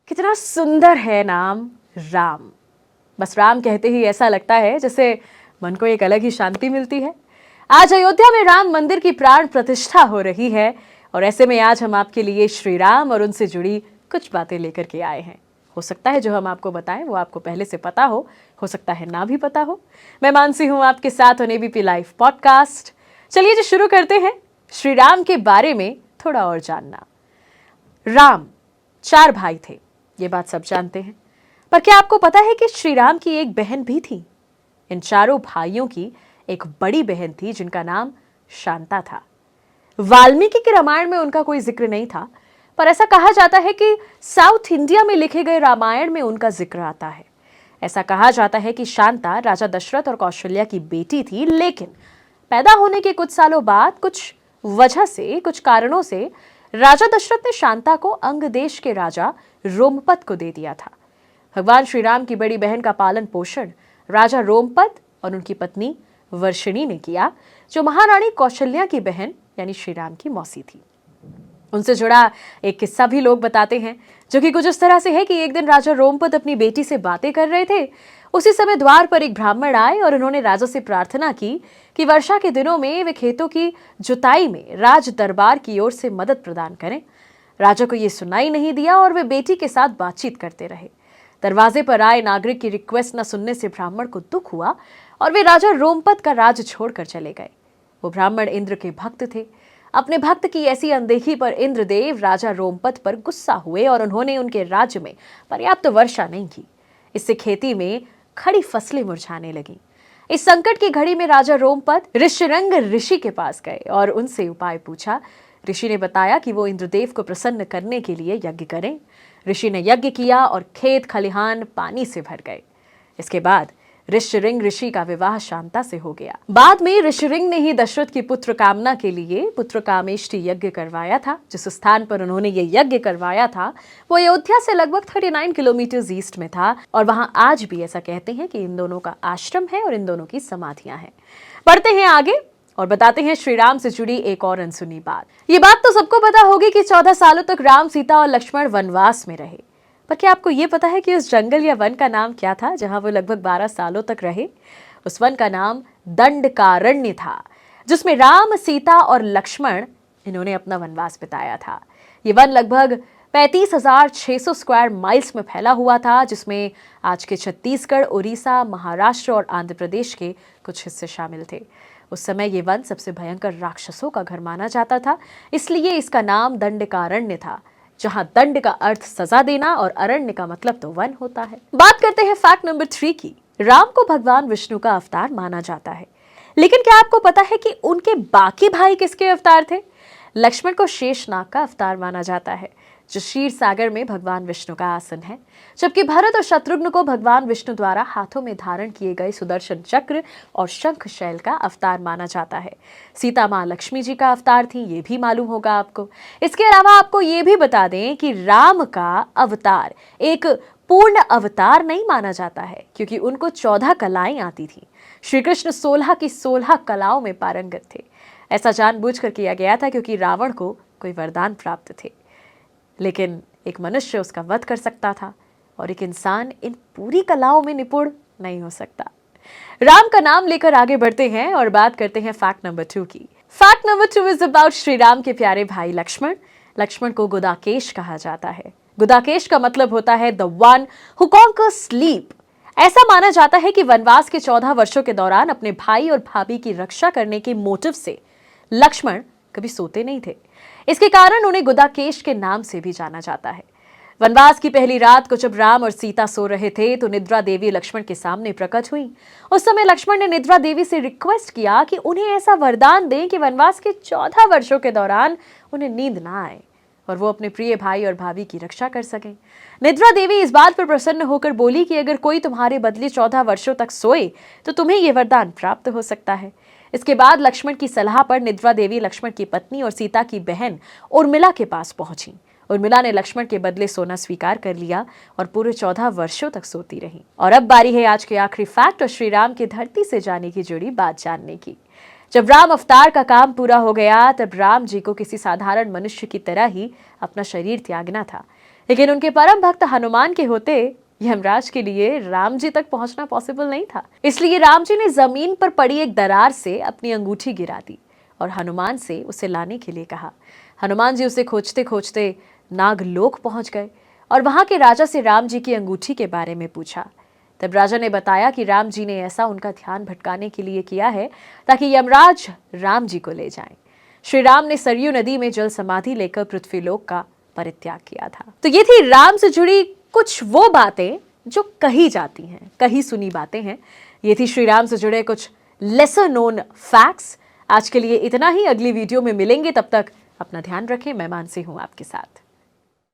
कितना सुंदर है नाम राम। बस राम कहते ही ऐसा लगता है जैसे मन को एक अलग ही शांति मिलती है। आज अयोध्या में राम मंदिर की प्राण प्रतिष्ठा हो रही है और ऐसे में आज हम आपके लिए श्री राम और उनसे जुड़ी कुछ बातें लेकर के आए हैं। हो सकता है जो हम आपको बताएं वो आपको पहले से पता हो सकता है ना भी पता हो। मैं मानसी हूं आपके साथ ऑन एबीपी लाइव पॉडकास्ट। चलिए जो शुरू करते हैं श्री राम के बारे में थोड़ा और जानना। राम 4 भाई थे, ये बात सब जानते हैं, पर क्या आपको पता है कि श्री राम की एक बहन भी थी? इन चारों भाइयों की एक बड़ी बहन थी जिनका नाम शांता था। वाल्मीकि के रामायण में उनका कोई जिक्र नहीं था, पर ऐसा कहा जाता है कि साउथ इंडिया में लिखे गए रामायण में उनका जिक्र आता है। ऐसा कहा जाता है कि शांता राजा दशरथ और कौशल्या की बेटी थी, लेकिन पैदा होने के कुछ सालों बाद कुछ वजह से, कुछ कारणों से राजा दशरथ ने शांता को अंग देश के राजा रोमपद को दे दिया था। भगवान श्री राम की बड़ी बहन का पालन पोषण राजा रोमपद और उनकी पत्नी वर्षिणी ने किया, जो महारानी कौशल्या की बहन यानी श्री राम की मौसी थी। उनसे जुड़ा एक किस्सा भी लोग बताते हैं, जो कि कुछ इस तरह से है कि एक दिन राजा रोमपद अपनी बेटी से बातें कर रहे थे। उसी समय द्वार पर एक ब्राह्मण आए और उन्होंने राजा से प्रार्थना की कि वर्षा के दिनों में वे खेतों की जुताई में राज दरबार की ओर से मदद प्रदान करें। राजा को यह सुनाई नहीं दिया और वे बेटी के साथ बातचीत करते रहे। दरवाजे पर आए नागरिक की रिक्वेस्ट न सुनने से ब्राह्मण को दुख हुआ और वे राजा रोमपद का राज छोड़कर चले गए। वो ब्राह्मण इंद्र के भक्त थे। अपने भक्त की ऐसी अनदेखी पर इंद्रदेव राजा रोमपद पर गुस्सा हुए और उन्होंने उनके राज्य में पर्याप्त वर्षा नहीं की। इससे खेती में खड़ी फसलें मुरझाने लगी। इस संकट की घड़ी में राजा रोमपद ऋष्यरंग ऋषि के पास गए और उनसे उपाय पूछा। ऋषि ने बताया कि वो इंद्रदेव को प्रसन्न करने के लिए यज्ञ करें। ऋषि ने यज्ञ किया और खेत खलिहान पानी से भर गए। इसके बाद ऋष्यरिंग ऋषि का विवाह शांता से हो गया। बाद में ऋष्यरिंग ने ही दशरथ की पुत्र कामना के लिए पुत्र कामेष्टि यज्ञ करवाया था। जिस स्थान पर उन्होंने ये यज्ञ करवाया था वो अयोध्या से लगभग 39 किलोमीटर ईस्ट में था और वहां आज भी ऐसा कहते हैं कि इन दोनों का आश्रम है और इन दोनों की समाधियां हैं। बढ़ते हैं आगे और बताते हैं श्री राम से जुड़ी एक और अनसुनी बात। ये बात तो सबको पता होगी कि 14 सालों तक राम, सीता और लक्ष्मण वनवास में रहे, पर क्या आपको ये पता है कि उस जंगल या वन का नाम क्या था जहां वो लगभग 12 सालों तक रहे? उस वन का नाम दंडकारण्य था, जिसमें राम, सीता और लक्ष्मण इन्होंने अपना वनवास बिताया था। ये वन लगभग 35,600 स्क्वायर माइल्स में फैला हुआ था, जिसमें आज के छत्तीसगढ़, उड़ीसा, महाराष्ट्र और आंध्र प्रदेश के कुछ हिस्से शामिल थे। उस समय ये वन सबसे भयंकर राक्षसों का घर माना जाता था, इसलिए इसका नाम दंडकारण्य था, जहां दंड का अर्थ सजा देना और अरण्य का मतलब तो वन होता है। बात करते हैं फैक्ट नंबर 3 की। राम को भगवान विष्णु का अवतार माना जाता है, लेकिन क्या आपको पता है कि उनके बाकी भाई किसके अवतार थे? लक्ष्मण को शेषनाग का अवतार माना जाता है, जो क्षीर सागर में भगवान विष्णु का आसन है, जबकि भरत और शत्रुघ्न को भगवान विष्णु द्वारा हाथों में धारण किए गए सुदर्शन चक्र और शंख शैल का अवतार माना जाता है। सीता मां लक्ष्मी जी का अवतार थी, ये भी मालूम होगा आपको। इसके अलावा आपको ये भी बता दें कि राम का अवतार एक पूर्ण अवतार नहीं माना जाता है, क्योंकि उनको 14 कलाएं आती थी। श्री कृष्ण 16 की 16 कलाओं में पारंगत थे। ऐसा जानबूझकर किया गया था क्योंकि रावण को कोई वरदान प्राप्त थे, लेकिन एक मनुष्य उसका वध कर सकता था और एक इंसान इन पूरी कलाओं में निपुण नहीं हो सकता। राम का नाम लेकर आगे बढ़ते हैं और बात करते हैं फैक्ट नंबर 2 की। Fact number 2 is about Shri Ram के प्यारे भाई लक्ष्मण। लक्ष्मण को गुदाकेश कहा जाता है। गुदाकेश का मतलब होता है the one who conquers sleep. ऐसा माना जाता है कि वनवास के 14 वर्षों के दौरान अपने भाई और भाभी की रक्षा करने के मोटिव से लक्ष्मण कभी सोते नहीं थे। इसके कारण उन्हें गुदाकेश के नाम से भी जाना जाता है। वनवास की पहली रात को जब राम और सीता सो रहे थे तो निद्रा देवी लक्ष्मण के सामने प्रकट हुई। उस समय लक्ष्मण ने निद्रा देवी से रिक्वेस्ट किया कि उन्हें ऐसा वरदान दें कि वनवास के 14 वर्षों के दौरान उन्हें नींद ना आए और वो अपने प्रिय भाई और भाभी की रक्षा कर सकें। निद्रा देवी इस बात पर प्रसन्न होकर बोली कि अगर कोई तुम्हारे बदले 14 वर्षों तक सोए तो तुम्हें यह वरदान प्राप्त हो सकता है। इसके बाद लक्ष्मण की सलाह पर निद्रा देवी लक्ष्मण की पत्नी और सीता की बहन उर्मिला के पास पहुंची। उर्मिला ने लक्ष्मण के बदले सोना स्वीकार कर लिया और पूरे 14 वर्षों तक सोती रही। और अब बारी है आज के आखिरी फैक्ट और श्री राम की धरती से जाने की जुड़ी बात जानने की। जब राम अवतार का काम पूरा हो गया तब राम जी को किसी साधारण मनुष्य की तरह ही अपना शरीर त्यागना था। लेकिन उनके परम भक्त हनुमान के होते यमराज के लिए राम जी तक पहुंचना पॉसिबल नहीं था। इसलिए राम जी ने जमीन पर पड़ी एक दरार से अपनी अंगूठी गिरा दी और हनुमान से उसे लाने के लिए कहा। हनुमान जी उसे खोजते खोजते नागलोक पहुंच गए और वहां के राजा से राम जी की अंगूठी के बारे में पूछा। तब राजा ने बताया कि राम जी ने ऐसा उनका ध्यान भटकाने के लिए किया है ताकि यमराज राम जी को ले जाएं। श्री राम ने सरयू नदी में जल समाधि लेकर पृथ्वीलोक का परित्याग किया था। तो ये थी राम से जुड़ी कुछ वो बातें जो कही जाती हैं, कही सुनी बातें हैं। ये थी श्री राम से जुड़े कुछ लेसर नोन फैक्ट्स। आज के लिए इतना ही, अगली वीडियो में मिलेंगे, तब तक अपना ध्यान रखें। मैं मानसी हूं आपके साथ।